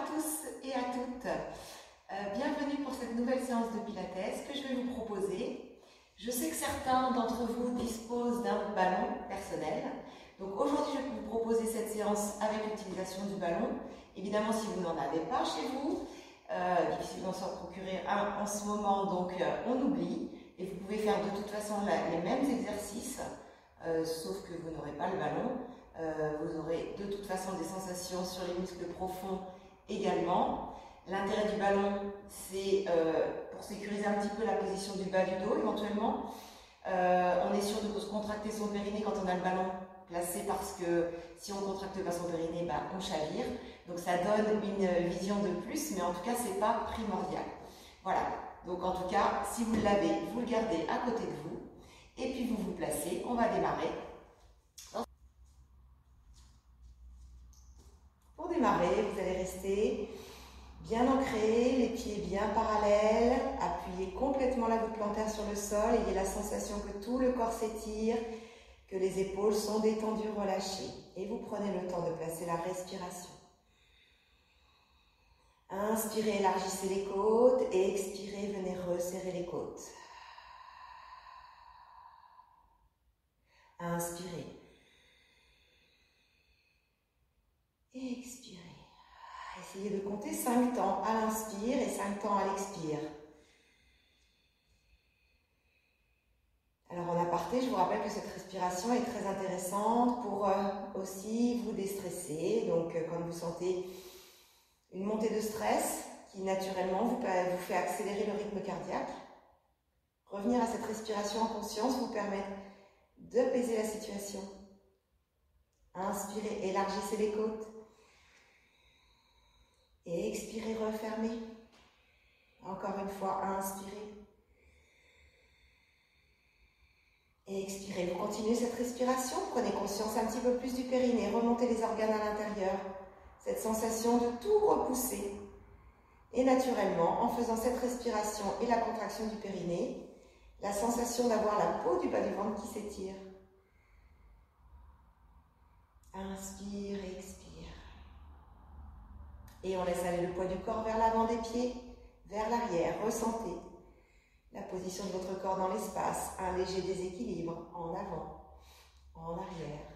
tous et à toutes, bienvenue pour cette nouvelle séance de Pilates que je vais vous proposer. Je sais que certains d'entre vous disposent d'un ballon personnel, donc aujourd'hui je vais vous proposer cette séance avec l'utilisation du ballon. Évidemment, si vous n'en avez pas chez vous, difficile d'en s'en procurer un en ce moment, donc on oublie, et vous pouvez faire de toute façon les mêmes exercices, sauf que vous n'aurez pas le ballon. Vous aurez de toute façon des sensations sur les muscles profonds également. L'intérêt du ballon, c'est pour sécuriser un petit peu la position du bas du dos éventuellement. On est sûr de se contracter son périnée quand on a le ballon placé, parce que si on ne contracte pas son périnée, on chavire. Donc ça donne une vision de plus, mais en tout cas, ce n'est pas primordial. Voilà, donc en tout cas, si vous l'avez, vous le gardez à côté de vous, et puis vous vous placez. On va démarrer. Pour démarrer, vous allez rester bien ancré, les pieds bien parallèles, appuyez complètement la voûte plantaire sur le sol, ayez la sensation que tout le corps s'étire, que les épaules sont détendues, relâchées. Et vous prenez le temps de placer la respiration. Inspirez, élargissez les côtes, et expirez, venez resserrer les côtes. Inspirez. Expirez. Essayez de compter 5 temps à l'inspire et 5 temps à l'expire. Alors en aparté, je vous rappelle que cette respiration est très intéressante pour aussi vous déstresser. Donc quand vous sentez une montée de stress qui naturellement vous fait accélérer le rythme cardiaque, revenir à cette respiration en conscience vous permet d'apaiser la situation. Inspirez, élargissez les côtes. Et expirez, refermez. Encore une fois, inspirez. Et expirez. Vous continuez cette respiration. Prenez conscience un petit peu plus du périnée. Remontez les organes à l'intérieur. Cette sensation de tout repousser. Et naturellement, en faisant cette respiration et la contraction du périnée, la sensation d'avoir la peau du bas du ventre qui s'étire. Inspire, expire. Et on laisse aller le poids du corps vers l'avant des pieds, vers l'arrière. Ressentez la position de votre corps dans l'espace, un léger déséquilibre en avant, en arrière.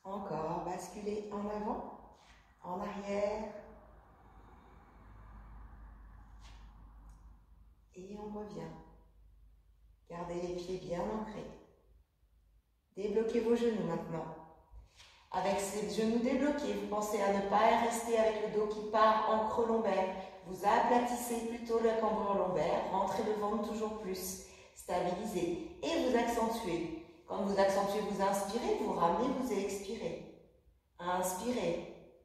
Encore, basculez en avant, en arrière. Et on revient. Gardez les pieds bien ancrés. Débloquez vos genoux maintenant. Avec ces genoux débloqués, vous pensez à ne pas rester avec le dos qui part en creux lombaire. Vous aplatissez plutôt la cambrure lombaire, rentrez le ventre toujours plus, stabilisez et vous accentuez. Quand vous accentuez, vous inspirez, vous ramenez, vous expirez. Inspirez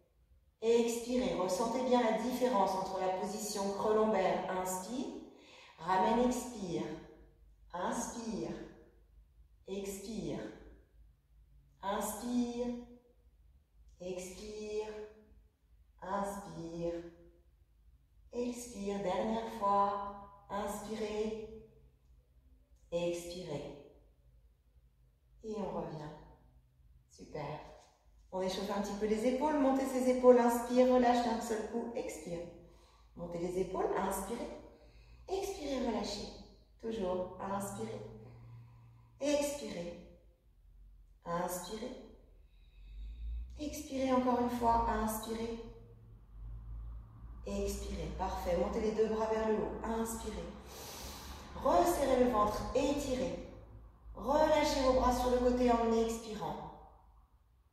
et expirez. Ressentez bien la différence entre la position creux lombaire, inspire, ramène, expire. Inspire, expire, inspire, expire, inspire, expire. Dernière fois, inspirez, expirez. Et on revient. Super. On échauffe un petit peu les épaules, montez ses épaules, inspire, relâche d'un seul coup, expire. Montez les épaules, inspirez, expirez, relâchez. Toujours, inspirez, expirez, inspirez, expirez encore une fois, inspirez, expirez, parfait, montez les deux bras vers le haut, inspirez, resserrez le ventre, étirez, relâchez vos bras sur le côté en expirant.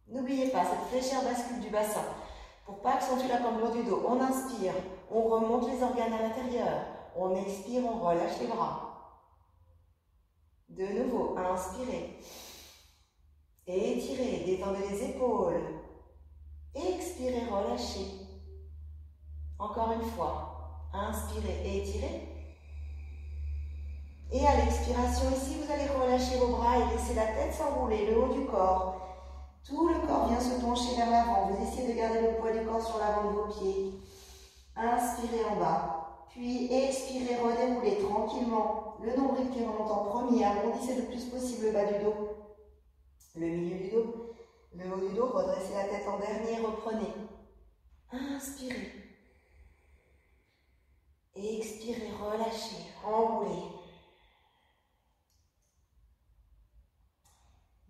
N'oubliez pas cette légère bascule du bassin, pour pas accentuer la cambrure du dos, on inspire, on remonte les organes à l'intérieur, on expire, on relâche les bras. De nouveau, inspirez, étirez, détendez les épaules, expirez, relâchez. Encore une fois, inspirez, étirez. Et à l'expiration ici, vous allez relâcher vos bras et laisser la tête s'enrouler, le haut du corps. Tout le corps vient se pencher vers l'avant. Vous essayez de garder le poids du corps sur l'avant de vos pieds. Inspirez en bas, puis expirez, redéroulez tranquillement. tranquillement le nombril qui remonte en premier. Arrondissez le plus possible le bas du dos, le milieu du dos, le haut du dos. Redressez la tête en dernier. Reprenez. Inspirez. Expirez, relâchez, enroulez.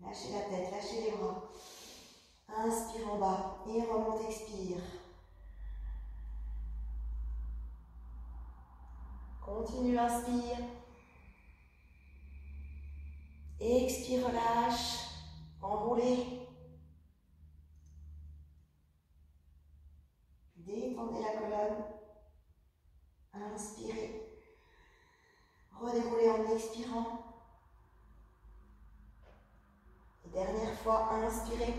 Lâchez la tête, lâchez les bras. Inspire en bas et remonte, expire. Continue, inspire. Expire, relâche. Enroulez. Détendez la colonne. Inspirez. Redéroulez en expirant. Et dernière fois, inspirez.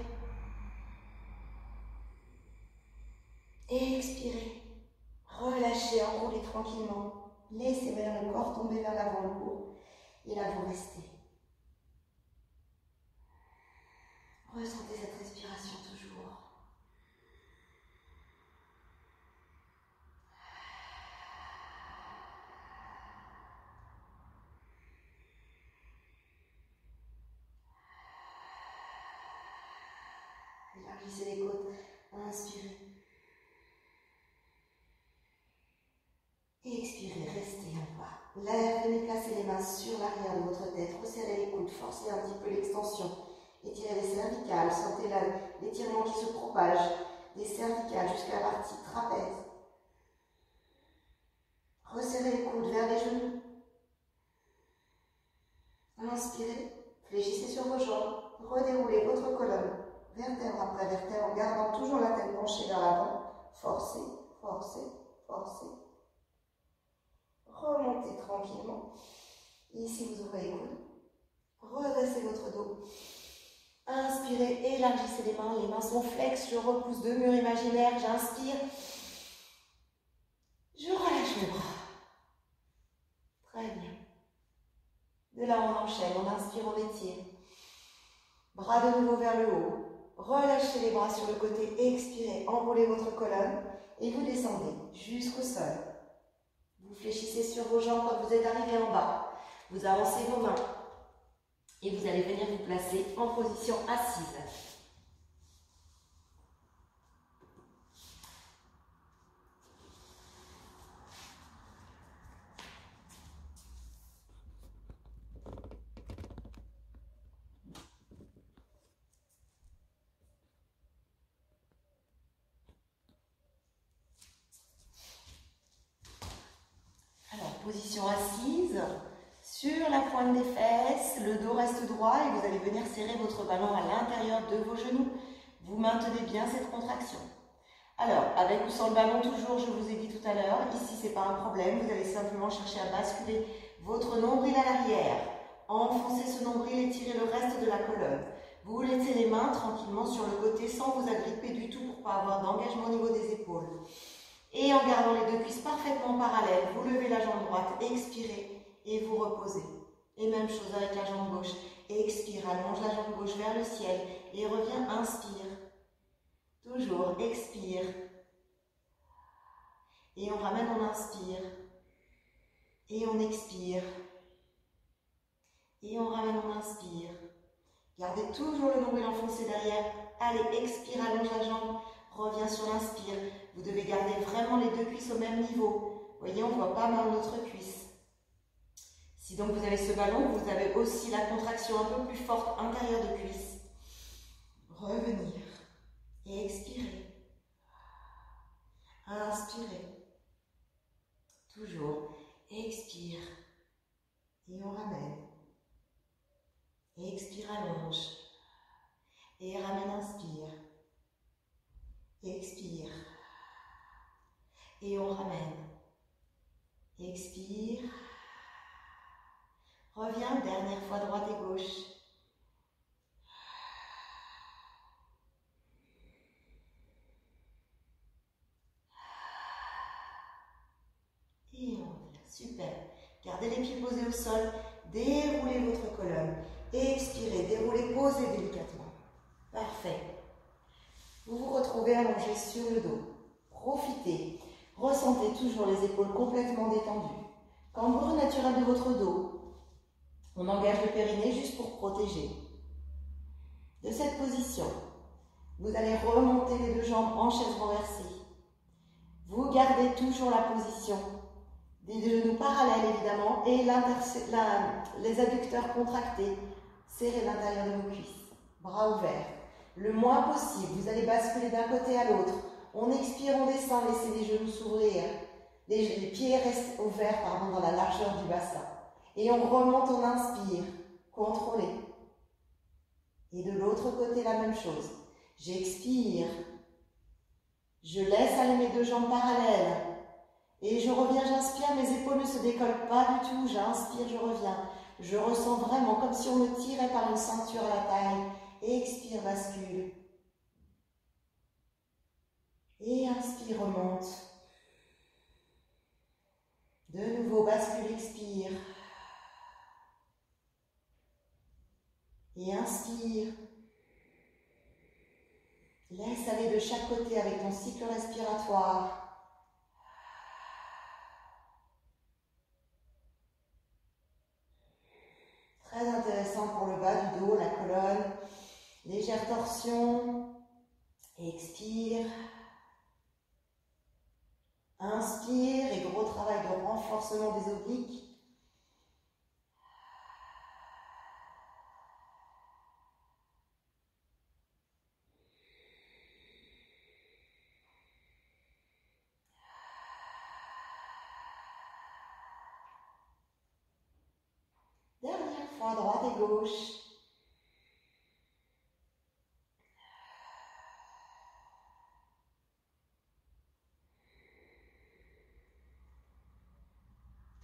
Expirez. Relâchez, enroulez tranquillement. Laissez le corps tomber vers l'avant lourd. Et là, vous restez. Ressentez cette respiration toujours. Élargissez les côtes. Inspirez. Expirez, restez en bas. Là, venez placer les mains sur l'arrière de votre tête. Resserrez les coudes, forcez un petit peu l'extension. Étirez les cervicales. Sentez l'étirement qui se propage des cervicales jusqu'à la partie trapèze. Resserrez les coudes vers les genoux. Inspirez, fléchissez sur vos jambes. Redéroulez votre colonne, vertèbre après vertèbre, en gardant toujours la tête penchée vers l'avant. Forcez, forcez, forcez. Remontez tranquillement. Ici, vous ouvrez les coudes. Redressez votre dos. Inspirez, élargissez les mains sont flexes. Je repousse deux murs imaginaires. J'inspire. Je relâche mes bras. Très bien. De là, on enchaîne. On inspire, on étire. Bras de nouveau vers le haut. Relâchez les bras sur le côté. Expirez, enroulez votre colonne et vous descendez jusqu'au sol. Vous fléchissez sur vos jambes quand vous êtes arrivé en bas. Vous avancez vos mains et vous allez venir vous placer en position assise. Position assise, sur la pointe des fesses, le dos reste droit et vous allez venir serrer votre ballon à l'intérieur de vos genoux. Vous maintenez bien cette contraction. Alors, avec ou sans le ballon, toujours, je vous ai dit tout à l'heure, ici c'est pas un problème, vous allez simplement chercher à basculer votre nombril à l'arrière. Enfoncez ce nombril et tirez le reste de la colonne. Vous laissez les mains tranquillement sur le côté sans vous agripper du tout pour ne pas avoir d'engagement au niveau des épaules. Et en gardant les deux cuisses parfaitement parallèles, vous levez la jambe droite, expirez et vous reposez. Et même chose avec la jambe gauche. Expire, allonge la jambe gauche vers le ciel et reviens, inspire. Toujours, expire. Et on ramène, on inspire. Et on expire. Et on ramène, on inspire. Gardez toujours le nombril enfoncé derrière. Allez, expire, allonge la jambe. Reviens sur l'inspire. Vous devez garder vraiment les deux cuisses au même niveau. Vous voyez, on ne voit pas mal notre cuisse. Si donc vous avez ce ballon, vous avez aussi la contraction un peu plus forte intérieure de cuisse. Revenir. Et expirer. Inspirez. Toujours. Expire. Et on ramène. Expire, allonge. Et ramène, inspire. Expire. Et on ramène. Expire. Reviens, dernière fois droite et gauche. Et on revient. Super. Gardez les pieds posés au sol. Déroulez votre colonne. Expirez, déroulez, posez délicatement. Parfait. Vous vous retrouvez allongé sur le dos. Profitez. Ressentez toujours les épaules complètement détendues. Cambrure naturelle de votre dos. On engage le périnée juste pour protéger. De cette position, vous allez remonter les deux jambes en chaise renversée. Vous gardez toujours la position des genoux parallèles évidemment et les adducteurs contractés. Serrez l'intérieur de vos cuisses. Bras ouverts. Le moins possible, vous allez basculer d'un côté à l'autre. On expire, on descend, laissez les genoux s'ouvrir. Les pieds restent ouverts dans la largeur du bassin. Et on remonte, on inspire. Contrôlez. Et de l'autre côté, la même chose. J'expire. Je laisse aller mes deux jambes parallèles. Et je reviens, j'inspire, mes épaules ne se décollent pas du tout. J'inspire, je reviens. Je ressens vraiment comme si on me tirait par une ceinture à la taille. Expire, bascule. Et inspire, remonte. De nouveau, bascule, expire. Et inspire. Laisse aller de chaque côté avec ton cycle respiratoire. Très intéressant pour le bas du dos, la colonne. Légère torsion. Expire. Inspire et gros travail de renforcement des obliques. Dernière fois, droite et gauche.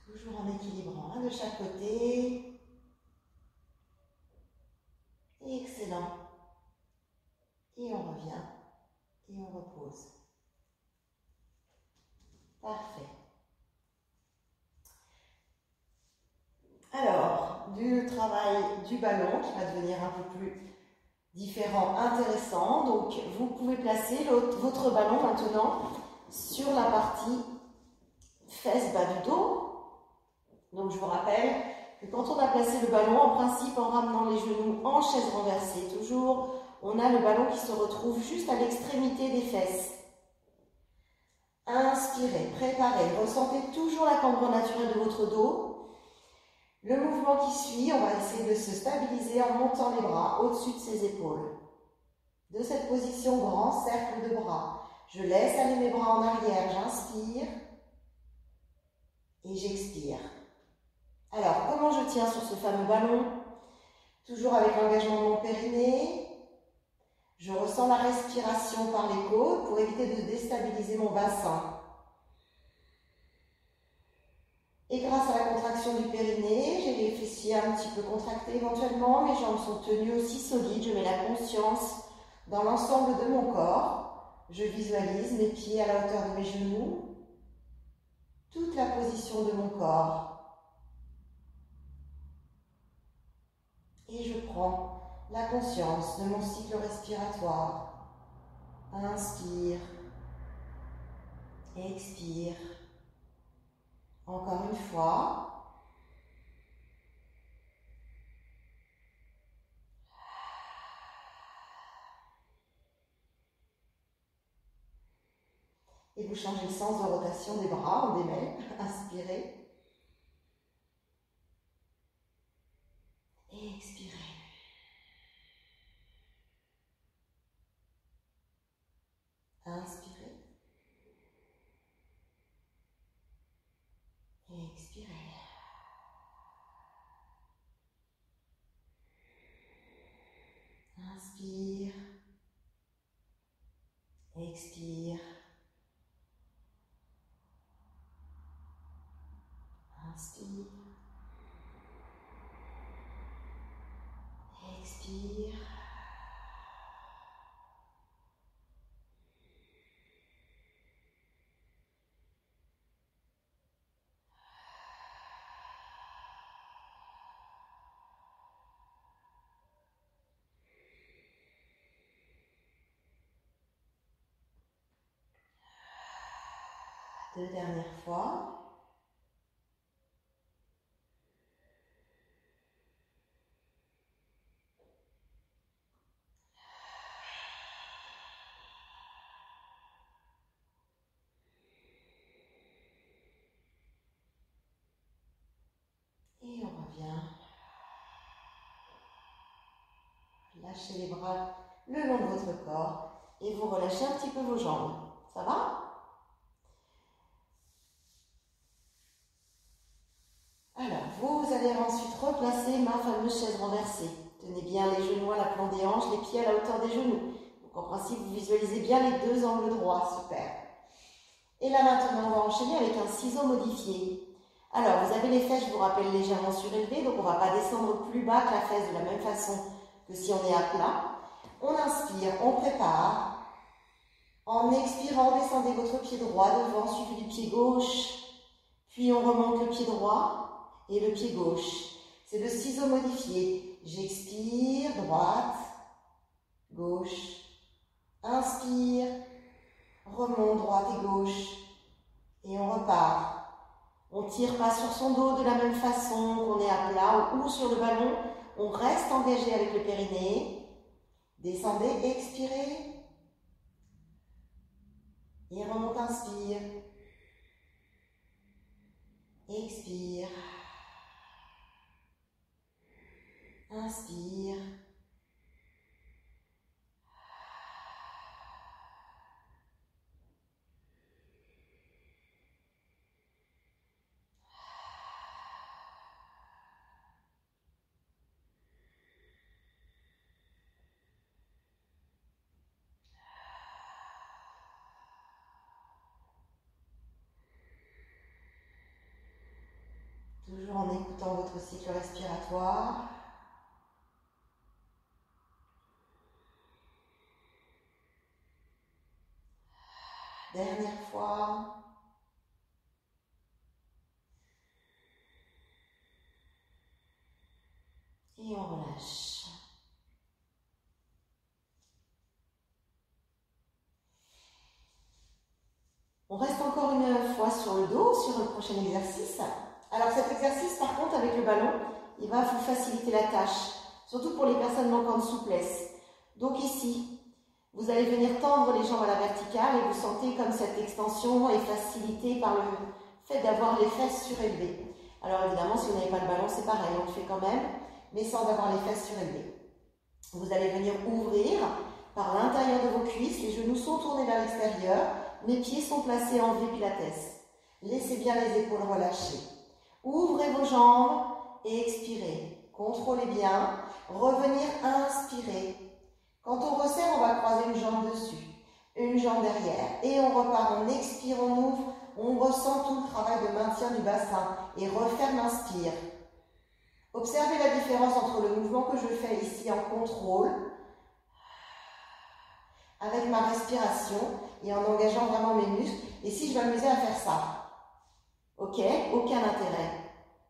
Toujours en équilibrant de chaque côté. Excellent. Et on revient. Et on repose. Parfait. Alors, du travail du ballon qui va devenir un peu plus différent, intéressant. Donc, vous pouvez placer votre ballon maintenant sur la partie fesses bas du dos. Donc, je vous rappelle que quand on a placé le ballon, en principe, en ramenant les genoux en chaise renversée, toujours, on a le ballon qui se retrouve juste à l'extrémité des fesses. Inspirez, préparez, ressentez toujours la cambrure naturelle de votre dos. Le mouvement qui suit, on va essayer de se stabiliser en montant les bras au-dessus de ses épaules. De cette position, grand cercle de bras. Je laisse aller mes bras en arrière, j'inspire et j'expire. Alors, comment je tiens sur ce fameux ballon? Toujours avec l'engagement de mon périnée. Je ressens la respiration par les côtes pour éviter de déstabiliser mon bassin. Et grâce à la contraction du périnée, j'ai les fessiers un petit peu contractés éventuellement, mes jambes sont tenues aussi solides, je mets la conscience dans l'ensemble de mon corps. Je visualise mes pieds à la hauteur de mes genoux, toute la position de mon corps. Et je prends la conscience de mon cycle respiratoire. Inspire, expire. Encore une fois. Et vous changez le sens de rotation des bras, on démêle. Inspirez. Et expirez. Inspirez. Et expirez. Inspire. Expire. Inspire. Expire. Deux dernières fois. bien. Lâchez les bras le long de votre corps et vous relâchez un petit peu vos jambes. Ça va? Alors, vous allez ensuite replacer ma fameuse chaise renversée. Tenez bien les genoux à la plante des hanches, les pieds à la hauteur des genoux. Donc, en principe, vous visualisez bien les deux angles droits. Super. Et là, maintenant, on va enchaîner avec un ciseau modifié. Alors, vous avez les fesses, je vous rappelle, légèrement surélevées. Donc, on ne va pas descendre plus bas que la fesse de la même façon que si on est à plat. On inspire, on prépare. En expirant, descendez votre pied droit devant, suivi du pied gauche. Puis, on remonte le pied droit et le pied gauche. C'est le ciseau modifié. J'expire, droite, gauche. Inspire, remonte, droite et gauche. Et on repart. On ne tire pas sur son dos de la même façon qu'on est à plat ou sur le ballon. On reste engagé avec le périnée. Descendez, expirez. Et remonte, inspire. Expire. Inspire. Toujours en écoutant votre cycle respiratoire. Dernière fois. Et on relâche. On reste encore une fois sur le dos, sur le prochain exercice. Alors cet exercice, par contre, avec le ballon, il va vous faciliter la tâche, surtout pour les personnes manquant de souplesse. Donc ici, vous allez venir tendre les jambes à la verticale et vous sentez comme cette extension est facilitée par le fait d'avoir les fesses surélevées. Alors évidemment, si vous n'avez pas le ballon, c'est pareil, on le fait quand même, mais sans avoir les fesses surélevées. Vous allez venir ouvrir par l'intérieur de vos cuisses, les genoux sont tournés vers l'extérieur, mes pieds sont placés en V Pilates. Laissez bien les épaules relâchées. Ouvrez vos jambes et expirez. Contrôlez bien. Revenir, inspirer. Quand on resserre, on va croiser une jambe dessus, une jambe derrière. Et on repart, on expire, on ouvre, on ressent tout le travail de maintien du bassin. Et referme, inspire. Observez la différence entre le mouvement que je fais ici en contrôle, avec ma respiration et en engageant vraiment mes muscles. Et si je m'amusais à faire ça, ok, aucun intérêt.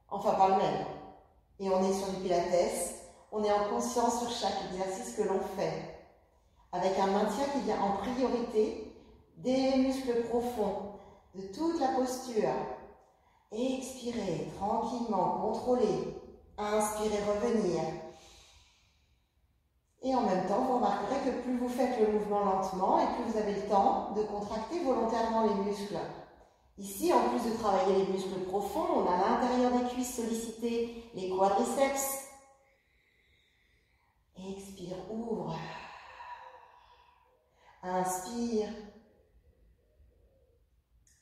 Enfin, pas le même. Et on est sur du pilates, on est en conscience sur chaque exercice que l'on fait. Avec un maintien qui vient en priorité des muscles profonds, de toute la posture. Expirez tranquillement, contrôlez. Inspirez, revenir. Et en même temps, vous remarquerez que plus vous faites le mouvement lentement et plus vous avez le temps de contracter volontairement les muscles. Ici, en plus de travailler les muscles profonds, on a à l'intérieur des cuisses sollicité les quadriceps. Expire, ouvre. Inspire.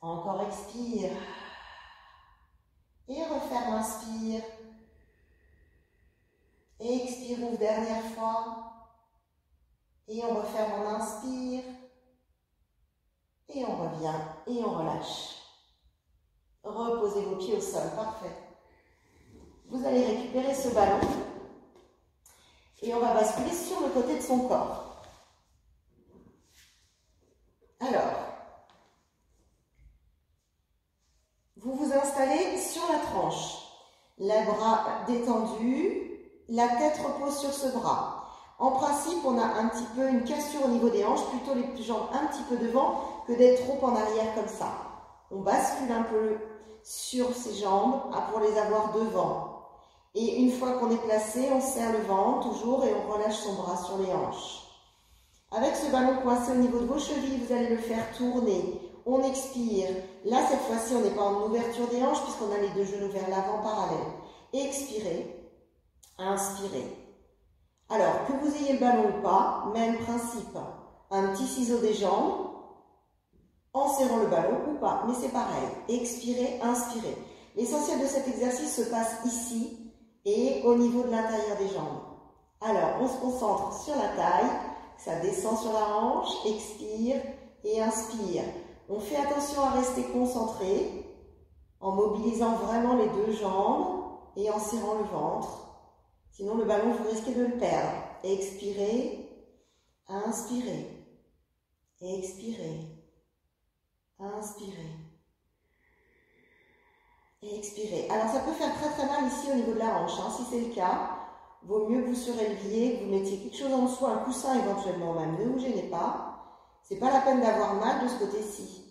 Encore expire. Et referme, inspire. Expire, ouvre, dernière fois. Et on referme, on inspire. Et on revient et on relâche. Reposez vos pieds au sol, parfait. Vous allez récupérer ce ballon et on va basculer sur le côté de son corps. Alors, vous vous installez sur la tranche, les bras détendus, la tête repose sur ce bras. En principe, on a un petit peu une cassure au niveau des hanches, plutôt les jambes un petit peu devant que d'être trop en arrière comme ça. On bascule un peu sur ses jambes pour les avoir devant. Et une fois qu'on est placé, on serre le ventre toujours et on relâche son bras sur les hanches. Avec ce ballon coincé au niveau de vos chevilles, vous allez le faire tourner. On expire. Là, cette fois-ci, on n'est pas en ouverture des hanches puisqu'on a les deux genoux vers l'avant parallèles. Expirez, inspirez. Alors, que vous ayez le ballon ou pas, même principe. Un petit ciseau des jambes, en serrant le ballon ou pas, mais c'est pareil. Expirez, inspirez. L'essentiel de cet exercice se passe ici et au niveau de l'intérieur des jambes. Alors, on se concentre sur la taille, ça descend sur la hanche, expire et inspire. On fait attention à rester concentré en mobilisant vraiment les deux jambes et en serrant le ventre. Sinon, le ballon, vous risquez de le perdre. Expirez, inspirez, expirez, inspirez, expirez. Alors, ça peut faire très très mal ici au niveau de la hanche. Hein. Si c'est le cas, vaut mieux que vous suréleviez, que vous mettiez quelque chose en dessous, un coussin éventuellement même. Ne vous gênez pas. C'est pas la peine d'avoir mal de ce côté-ci.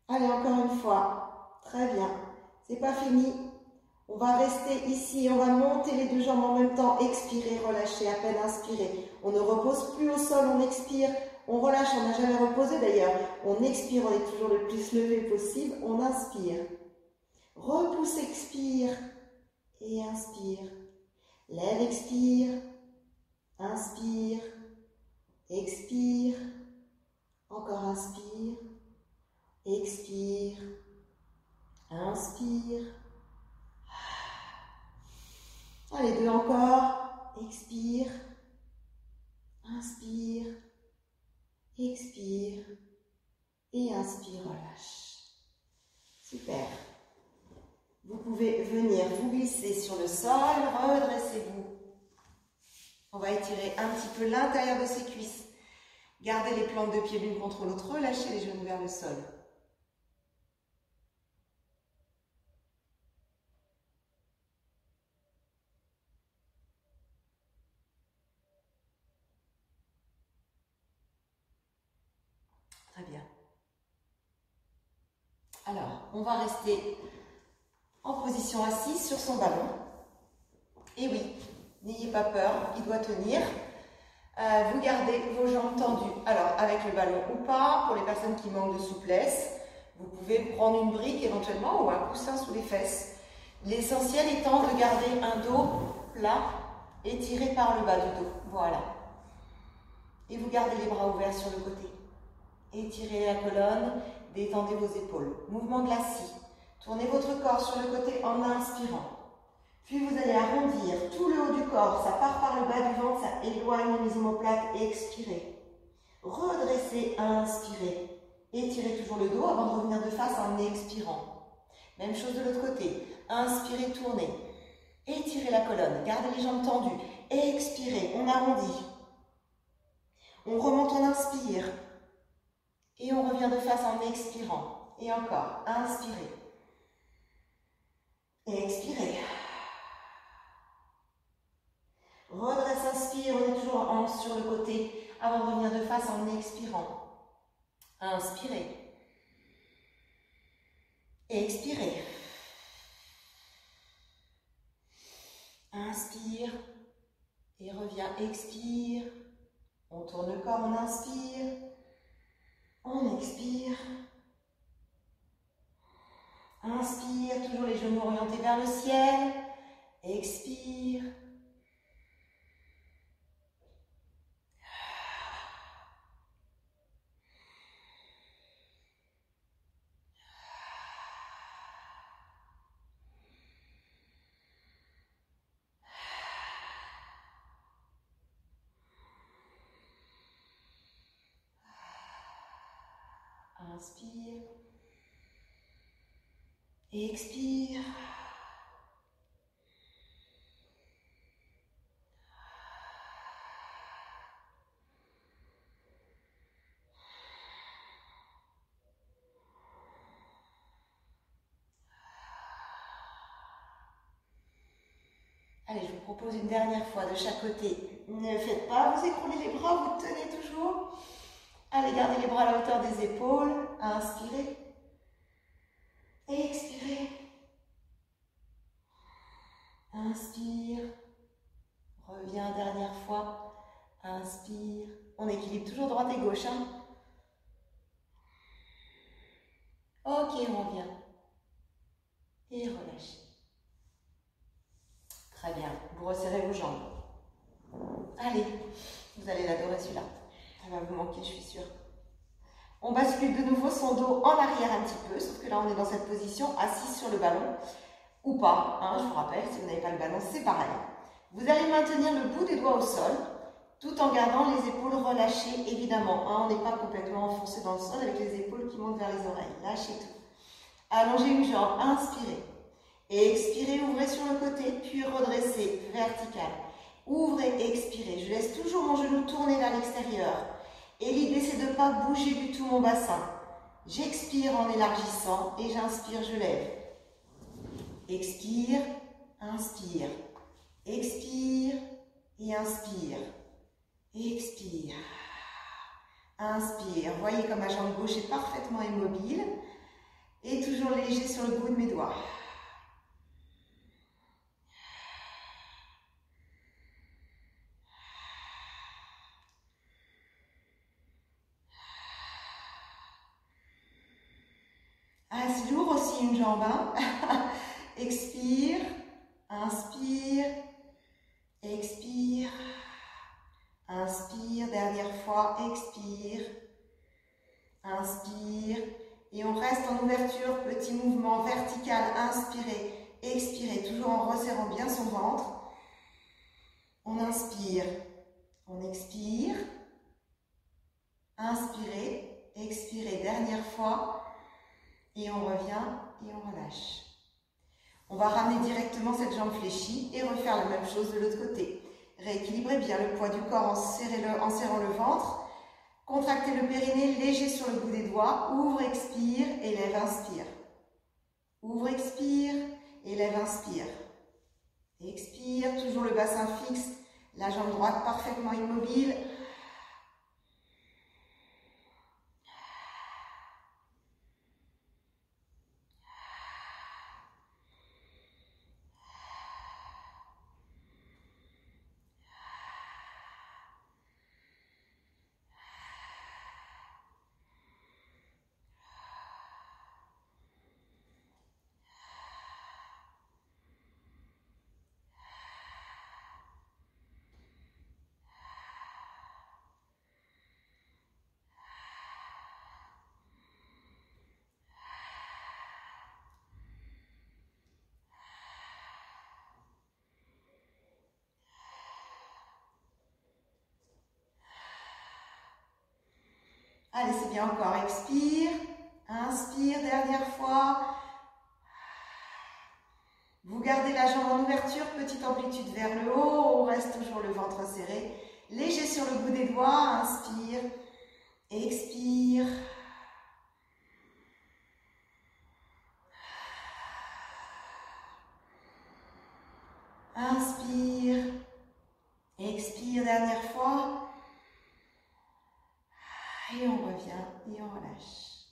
Allez, encore une fois. Très bien. C'est pas fini. On va rester ici. On va monter les deux jambes en même temps. Expirer, relâcher, à peine inspirer. On ne repose plus au sol, on expire. On relâche, on n'a jamais reposé d'ailleurs. On expire, on est toujours le plus levé possible. On inspire. Repousse, expire. Et inspire. Lève, expire. Inspire. Expire. Encore inspire. Expire, inspire. Allez, deux encore. Expire, inspire, expire et inspire, relâche. Super. Vous pouvez venir vous glisser sur le sol, redressez-vous. On va étirer un petit peu l'intérieur de ses cuisses. Gardez les plantes de pied l'une contre l'autre, relâchez les genoux vers le sol. Très bien. Alors, on va rester en position assise sur son ballon. Et oui, n'ayez pas peur, il doit tenir. Vous gardez vos jambes tendues. Alors, avec le ballon ou pas, pour les personnes qui manquent de souplesse, vous pouvez prendre une brique éventuellement ou un coussin sous les fesses. L'essentiel étant de garder un dos plat et tiré par le bas du dos. Voilà. Et vous gardez les bras ouverts sur le côté. Étirez la colonne, détendez vos épaules. Mouvement de la scie. Tournez votre corps sur le côté en inspirant. Puis vous allez arrondir tout le haut du corps. Ça part par le bas du ventre, ça éloigne les omoplates. Expirez. Redressez, inspirez. Étirez toujours le dos avant de revenir de face en expirant. Même chose de l'autre côté. Inspirez, tournez. Étirez la colonne. Gardez les jambes tendues. Expirez, on arrondit. On remonte, on inspire. Et on revient de face en expirant. Et encore, inspirez. Et expirez. Redresse, inspire, on est toujours sur le côté avant de revenir de face en expirant. Inspirez. Expirez. Inspire. Et reviens, expire. On tourne le corps, on inspire. On expire. Inspire, toujours les genoux orientés vers le ciel. Expire. Inspire. Et expire. Allez, je vous propose une dernière fois de chaque côté. Ne faites pas vous écrouler les bras, vous tenez toujours. Allez, gardez les bras à la hauteur des épaules. Inspirez. Et expirez. Inspire. Reviens dernière fois. Inspire. On équilibre toujours droite et gauche. Hein? Ok, on revient. Et relâchez. Très bien. Vous resserrez vos jambes. Allez, vous allez l'adorer celui-là. Ça va vous manquer, je suis sûre. On bascule de nouveau son dos en arrière un petit peu, sauf que là on est dans cette position assise sur le ballon, ou pas, hein, je vous rappelle, si vous n'avez pas le ballon, c'est pareil. Vous allez maintenir le bout des doigts au sol, tout en gardant les épaules relâchées, évidemment. Hein, on n'est pas complètement enfoncé dans le sol avec les épaules qui montent vers les oreilles. Lâchez tout. Allongez une jambe, inspirez. Et expirez, ouvrez sur le côté, puis redressez, vertical. Ouvrez, expirez. Je laisse toujours mon genou tourner vers l'extérieur. Et l'idée, c'est de ne pas bouger du tout mon bassin. J'expire en élargissant et j'inspire, je lève. Expire, inspire. Expire et inspire. Expire. Inspire. Voyez comme ma jambe gauche est parfaitement immobile et toujours léger sur le bout de mes doigts. Ah, c'est lourd aussi une jambe. Hein? Expire, inspire, expire, inspire, dernière fois, expire, inspire. Et on reste en ouverture, petit mouvement vertical, inspirez, expirez, toujours en resserrant bien son ventre. On inspire, on expire, inspirez, expirez, dernière fois. Et on revient et on relâche. On va ramener directement cette jambe fléchie et refaire la même chose de l'autre côté. Rééquilibrez bien le poids du corps en serrant le ventre. Contractez le périnée léger sur le bout des doigts. Ouvre, expire, élève, inspire. Ouvre, expire, élève, inspire. Expire, toujours le bassin fixe. La jambe droite parfaitement immobile. Allez, c'est bien encore. Expire, inspire, dernière fois. Vous gardez la jambe en ouverture, petite amplitude vers le haut. On reste toujours le ventre serré. Léger sur le bout des doigts. Inspire, expire. Inspire, expire, dernière fois. Et on revient et on relâche.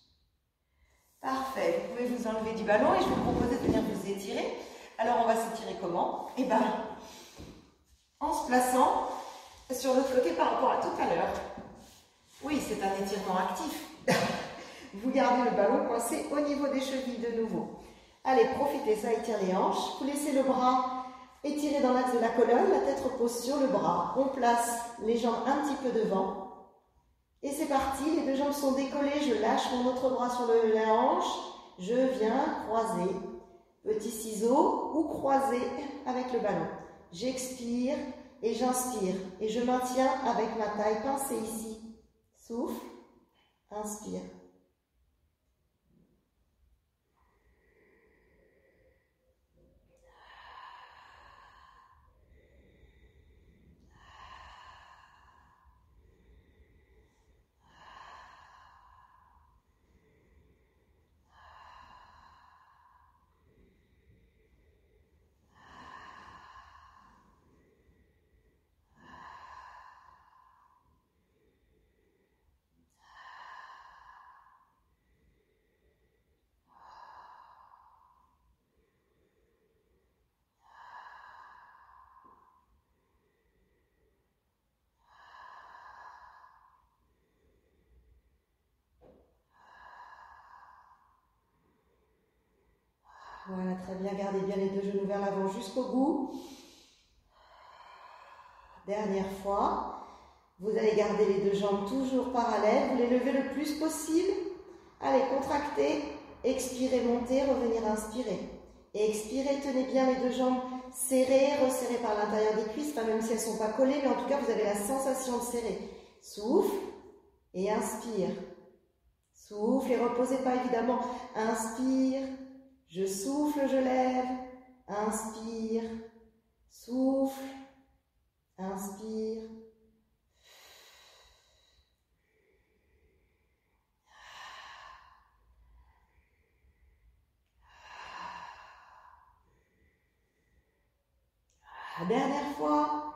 Parfait, vous pouvez vous enlever du ballon et je vais vous proposer de venir vous étirer. Alors on va s'étirer comment? Eh bien, en se plaçant sur l'autre côté par rapport à tout à l'heure. Oui, c'est un étirement actif. Vous gardez le ballon coincé au niveau des chevilles de nouveau. Allez, profitez, ça étire les hanches. Vous laissez le bras étiré dans l'axe de la colonne, la tête repose sur le bras. On place les jambes un petit peu devant. Et c'est parti, les deux jambes sont décollées, je lâche mon autre bras sur la hanche, je viens croiser, petit ciseau ou croiser avec le ballon. J'expire et j'inspire et je maintiens avec ma taille pincée ici. Souffle, inspire. Voilà, très bien. Gardez bien les deux genoux vers l'avant jusqu'au bout. Dernière fois. Vous allez garder les deux jambes toujours parallèles. Vous les levez le plus possible. Allez, contractez. Expirez, montez, revenir, inspirer. Et expirez, tenez bien les deux jambes serrées, resserrées par l'intérieur des cuisses, enfin, même si elles ne sont pas collées, mais en tout cas, vous avez la sensation de serrer. Souffle et inspire. Souffle et reposez pas évidemment. Inspire, je souffle, je lève. Inspire, souffle, inspire. Dernière fois.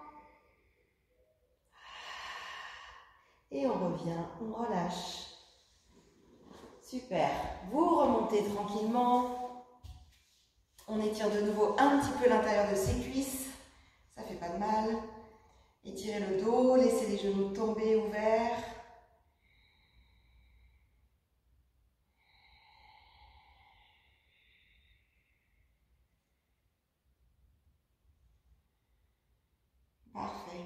Et on revient, on relâche. Super. Vous remontez tranquillement. On étire de nouveau un petit peu l'intérieur de ses cuisses. Ça fait pas de mal. Étirez le dos, laissez les genoux tomber ouverts. Parfait.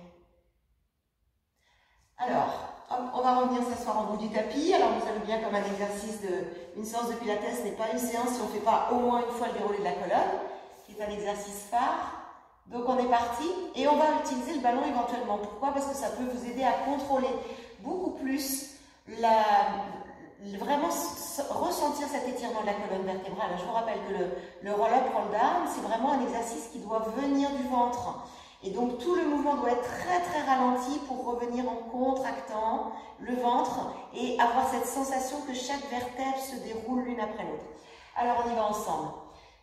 Alors, on va revenir s'asseoir en bout du tapis. Alors, vous savez bien comme un exercice une séance de pilates n'est pas une séance si on ne fait pas au moins une fois le déroulé de la colonne, qui est un exercice phare. Donc, on est parti et on va utiliser le ballon éventuellement. Pourquoi? Parce que ça peut vous aider à contrôler beaucoup plus vraiment ressentir cet étirement de la colonne vertébrale. Je vous rappelle que le roll-up, roll-down, c'est vraiment un exercice qui doit venir du ventre. Et donc tout le mouvement doit être très très ralenti pour revenir en contractant le ventre et avoir cette sensation que chaque vertèbre se déroule l'une après l'autre. Alors on y va ensemble.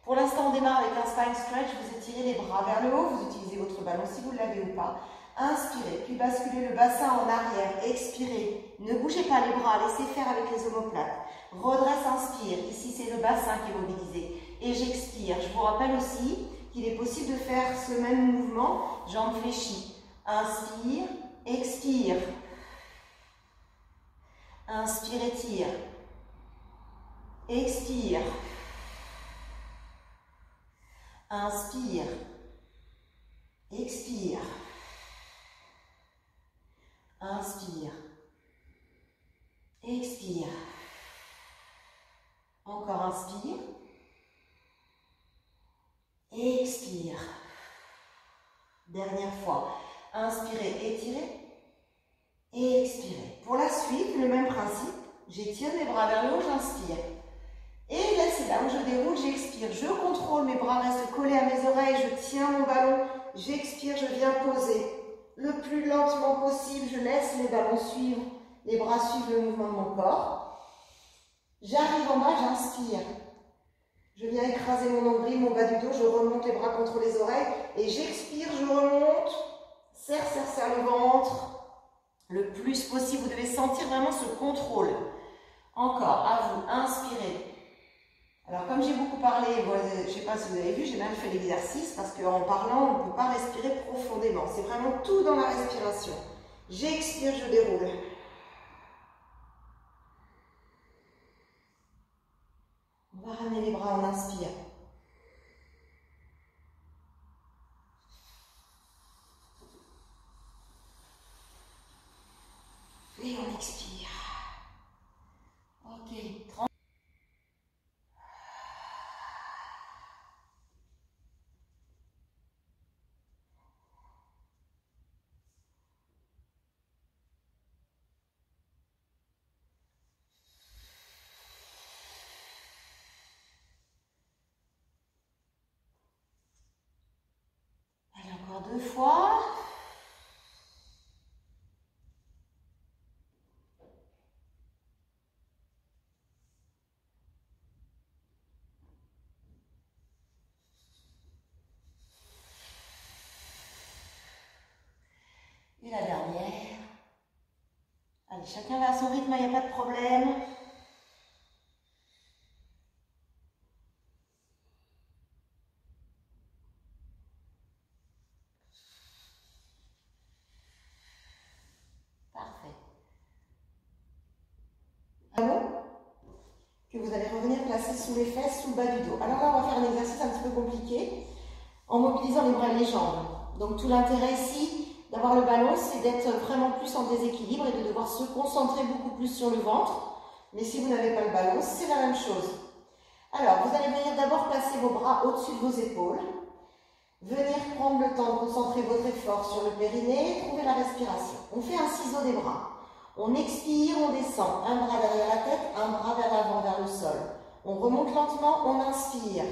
Pour l'instant on démarre avec un spine stretch, vous étirez les bras vers le haut, vous utilisez votre ballon si vous l'avez ou pas. Inspirez, puis basculez le bassin en arrière, expirez. Ne bougez pas les bras, laissez faire avec les omoplates. Redresse, inspire, ici c'est le bassin qui est mobilisé. Et j'expire. Je vous rappelle aussi qu'il est possible de faire ce même mouvement, jambes fléchies. Inspire, expire. Inspire, étire. Expire. Inspire. Expire. Inspire. Expire. Encore inspire. Expire. Dernière fois. Inspirez, étirez. Et expirez. Pour la suite, le même principe. J'étire les bras vers le haut, j'inspire. Et là, c'est là où je déroule, j'expire. Je contrôle, mes bras restent collés à mes oreilles. Je tiens mon ballon. J'expire, je viens poser. Le plus lentement possible, je laisse les ballons suivre. Les bras suivent le mouvement de mon corps. J'arrive en bas, j'inspire. Je viens écraser mon nombril, mon bas du dos, je remonte les bras contre les oreilles et j'expire, je remonte. Serre, serre, serre le ventre. Le plus possible, vous devez sentir vraiment ce contrôle. Encore, à vous, inspirez. Alors comme j'ai beaucoup parlé, je ne sais pas si vous avez vu, j'ai même fait l'exercice parce qu'en parlant, on ne peut pas respirer profondément. C'est vraiment tout dans la respiration. J'expire, je déroule. On va ramener les bras, on inspire. Et on expire. Ok. Allez, encore 2 fois. Et la dernière. Allez, chacun va à son rythme, il n'y a pas de problème. Parfait. que vous allez revenir placer sous les fesses, sous le bas du dos. Alors là, on va faire un exercice un petit peu compliqué en mobilisant les bras et les jambes. Donc tout l'intérêt ici d'avoir le ballon, c'est d'être vraiment plus en déséquilibre et de devoir se concentrer beaucoup plus sur le ventre. Mais si vous n'avez pas le ballon, c'est la même chose. Alors, vous allez venir d'abord placer vos bras au-dessus de vos épaules. Venir prendre le temps de concentrer votre effort sur le périnée, trouver la respiration. On fait un ciseau des bras. On expire, on descend. Un bras derrière la tête, un bras vers l'avant, vers le sol. On remonte lentement, on inspire.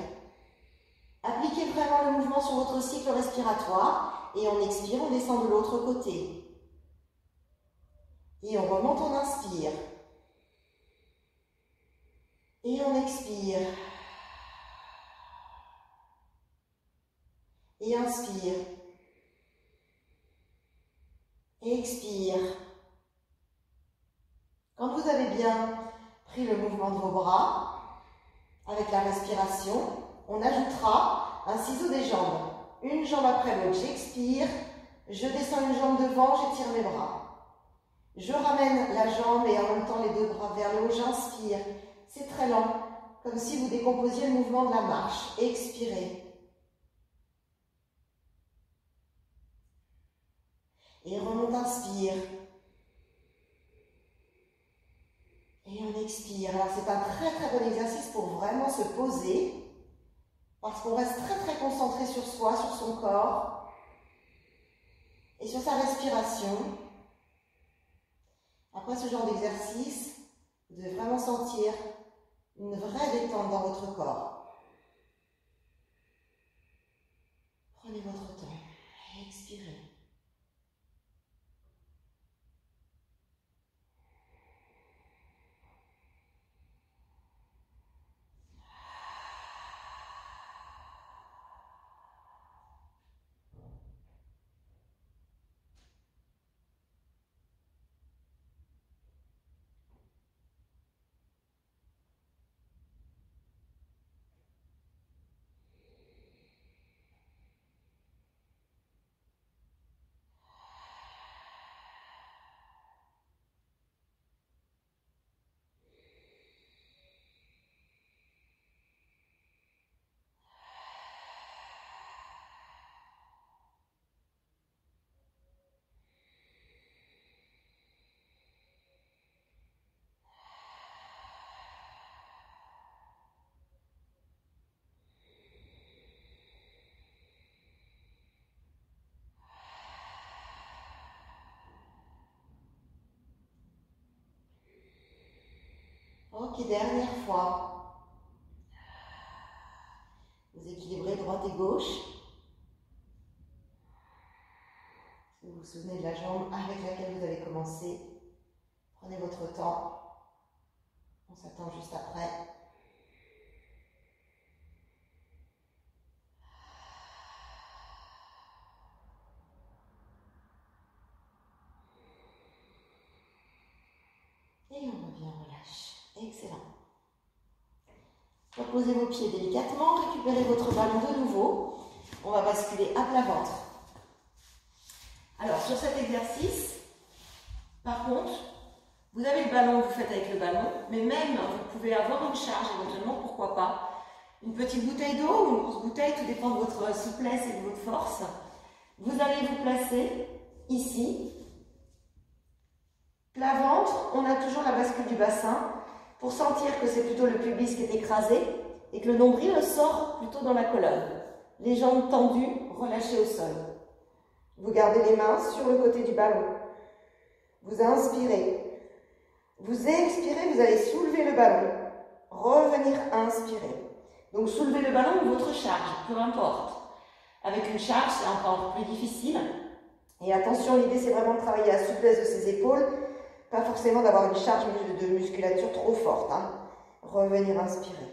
Appliquez vraiment le mouvement sur votre cycle respiratoire et on expire, on descend de l'autre côté. Et on remonte, on inspire. Et on expire. Et inspire. Et expire. Quand vous avez bien pris le mouvement de vos bras, avec la respiration, on ajoutera un ciseau des jambes. Une jambe après l'autre, j'expire, je descends une jambe devant, j'étire mes bras. Je ramène la jambe et en même temps les deux bras vers le haut, j'inspire. C'est très lent, comme si vous décomposiez le mouvement de la marche. Expirez. Et remonte, inspire. Et on expire. Alors c'est un très très bon exercice pour vraiment se poser. Parce qu'on reste très très concentré sur soi, sur son corps et sur sa respiration. Après ce genre d'exercice, vous devez vraiment sentir une vraie détente dans votre corps. Prenez votre temps et expirez. Ok, dernière fois. Vous équilibrez droite et gauche. Si vous vous souvenez de la jambe avec laquelle vous avez commencé, prenez votre temps. On s'attend juste après. Et on revient, on relâche. Excellent. Reposez vos pieds délicatement, récupérez votre ballon de nouveau. On va basculer à plat ventre. Alors, sur cet exercice, par contre, vous avez le ballon, vous faites avec le ballon, mais même vous pouvez avoir une charge éventuellement, pourquoi pas. Une petite bouteille d'eau ou une grosse bouteille, tout dépend de votre souplesse et de votre force. Vous allez vous placer ici. Plat ventre, on a toujours la bascule du bassin pour sentir que c'est plutôt le pubis qui est écrasé et que le nombril sort plutôt dans la colonne. Les jambes tendues, relâchées au sol. Vous gardez les mains sur le côté du ballon. Vous inspirez. Vous expirez, vous allez soulever le ballon. Revenir inspirer. Donc soulevez le ballon ou votre charge, peu importe. Avec une charge, c'est encore plus difficile. Et attention, l'idée c'est vraiment de travailler la souplesse de ses épaules. Pas forcément d'avoir une charge de musculature trop forte. Revenir inspirer.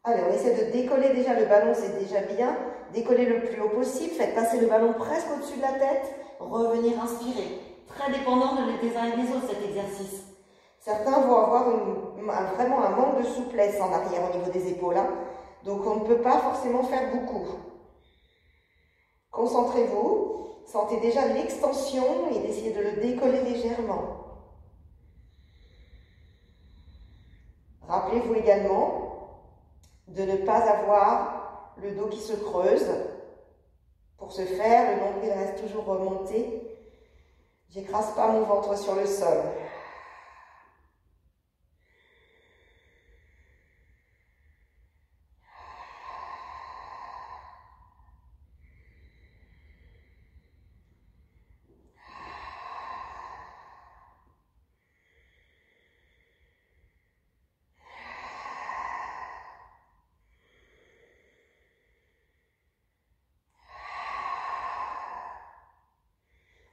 Allez, on essaie de décoller déjà le ballon, c'est déjà bien. Décoller le plus haut possible. Faites passer le ballon presque au-dessus de la tête. Revenir inspirer. Très dépendant des uns et des autres cet exercice. Certains vont avoir vraiment un manque de souplesse en arrière au niveau des épaules. Donc on ne peut pas forcément faire beaucoup. Concentrez-vous. Sentez déjà l'extension et d'essayer de le décoller légèrement. Rappelez-vous également de ne pas avoir le dos qui se creuse. Pour ce faire, le nombril reste toujours remonté. J'écrase pas mon ventre sur le sol.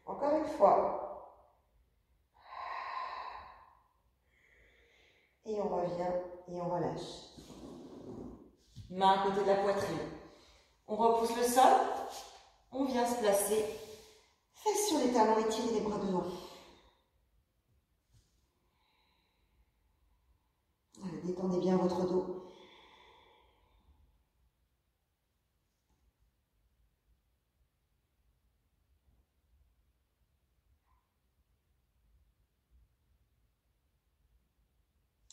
Encore une fois. Et on revient et on relâche. Main à côté de la poitrine. On repousse le sol. On vient se placer. Fesses sur les talons, étirez les bras devant. Allez, détendez bien votre dos.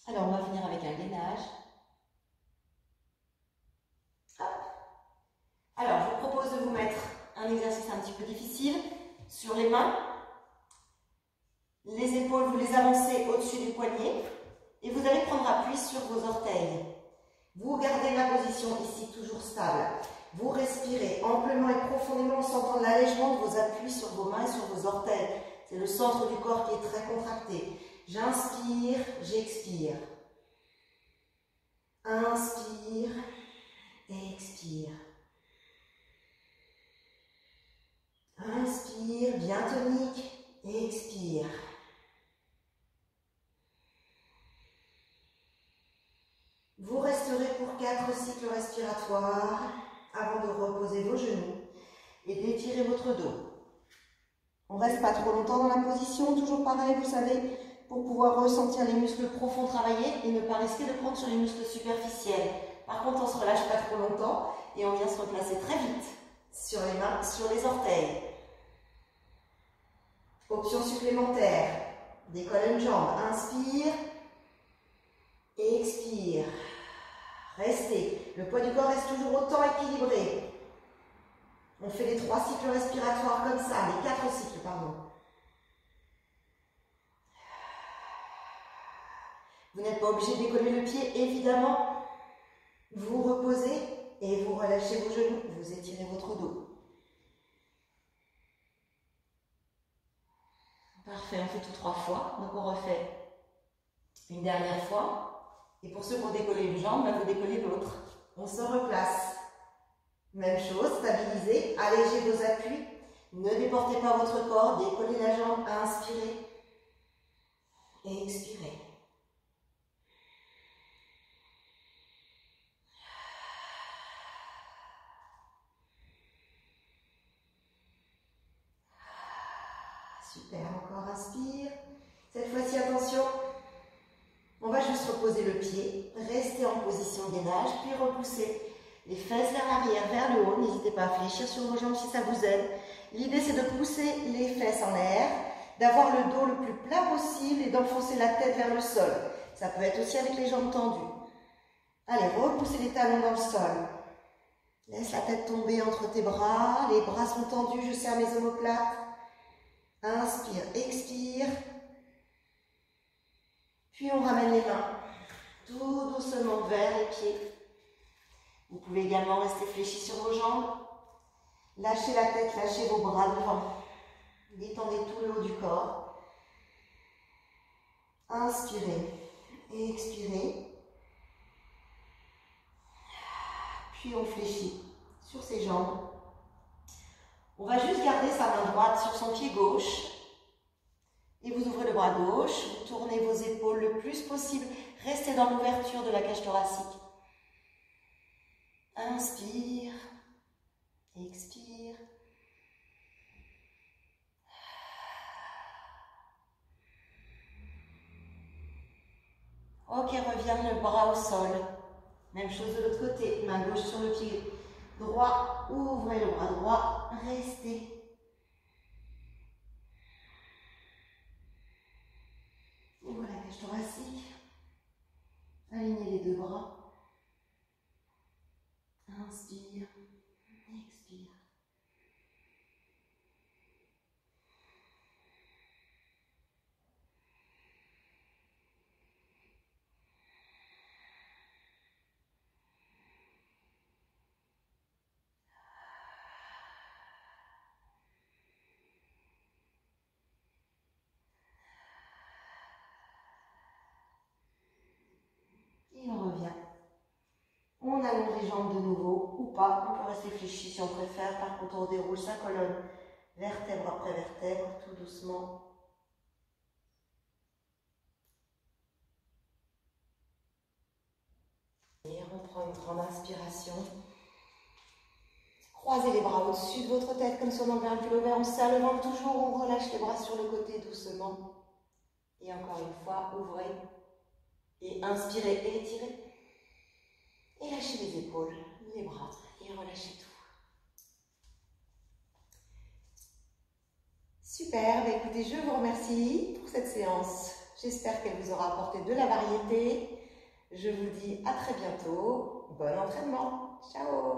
Alors, on va finir avec un gainage. Hop. Alors, je vous propose de vous mettre un exercice un petit peu difficile sur les mains. Les épaules, vous les avancez au-dessus du poignet et vous allez prendre appui sur vos orteils. Vous gardez la position ici toujours stable. Vous respirez amplement et profondément en sentant l'allègement de vos appuis sur vos mains et sur vos orteils. C'est le centre du corps qui est très contracté. J'inspire, j'expire. Inspire, expire. Inspire, bien tonique, expire. Vous resterez pour 4 cycles respiratoires avant de reposer vos genoux et d'étirer votre dos. On ne reste pas trop longtemps dans la position, toujours pareil, vous savez, pour pouvoir ressentir les muscles profonds travailler et ne pas risquer de prendre sur les muscles superficiels. Par contre, on ne se relâche pas trop longtemps et on vient se replacer très vite sur les mains, sur les orteils. Option supplémentaire, décolle une jambe, inspire, expire. Restez, le poids du corps reste toujours autant équilibré. On fait les 3 cycles respiratoires comme ça, les 4 cycles, pardon. Vous n'êtes pas obligé de décoller le pied, évidemment. Vous reposez et vous relâchez vos genoux, vous étirez votre dos. Parfait, on fait tout 3 fois, donc on refait une dernière fois. Et pour ceux qui ont décollé une jambe, vous décollez l'autre. On se replace. Même chose, stabilisez, allégez vos appuis. Ne déportez pas votre corps, décollez la jambe, inspirez. Et expirez. Super, encore inspire. Cette fois-ci, attention. On va juste reposer le pied, rester en position gainage, puis repousser les fesses vers l'arrière, vers le haut. N'hésitez pas à fléchir sur vos jambes si ça vous aide. L'idée, c'est de pousser les fesses en l'air, d'avoir le dos le plus plat possible et d'enfoncer la tête vers le sol. Ça peut être aussi avec les jambes tendues. Allez, repoussez les talons dans le sol. Laisse la tête tomber entre tes bras. Les bras sont tendus, je serre mes omoplates. Inspire, expire. Puis on ramène les mains tout doucement vers les pieds. Vous pouvez également rester fléchi sur vos jambes. Lâchez la tête, lâchez vos bras devant. Détendez tout le haut du corps. Inspirez, expirez. Puis on fléchit sur ses jambes. On va juste garder sa main droite sur son pied gauche. Et vous ouvrez le bras gauche, vous tournez vos épaules le plus possible. Restez dans l'ouverture de la cage thoracique. Inspire, expire. Ok, revient le bras au sol. Même chose de l'autre côté, main gauche sur le pied droit. Ouvrez le bras droit, restez. Ouvrez la cage thoracique. Alignez les deux bras. Inspire, expire. Et on revient. On allonge les jambes de nouveau ou pas. On peut rester fléchi si on préfère. Par contre, on déroule sa colonne vertèbre après vertèbre, tout doucement. Et on prend une grande inspiration. Croisez les bras au-dessus de votre tête comme si on enlevait un pull vert. On serre le ventre toujours. On relâche les bras sur le côté doucement. Et encore une fois, ouvrez. Et inspirez et étirez. Et lâchez les épaules, les bras, et relâchez tout. Super, bah écoutez, je vous remercie pour cette séance. J'espère qu'elle vous aura apporté de la variété. Je vous dis à très bientôt. Bon entraînement. Ciao.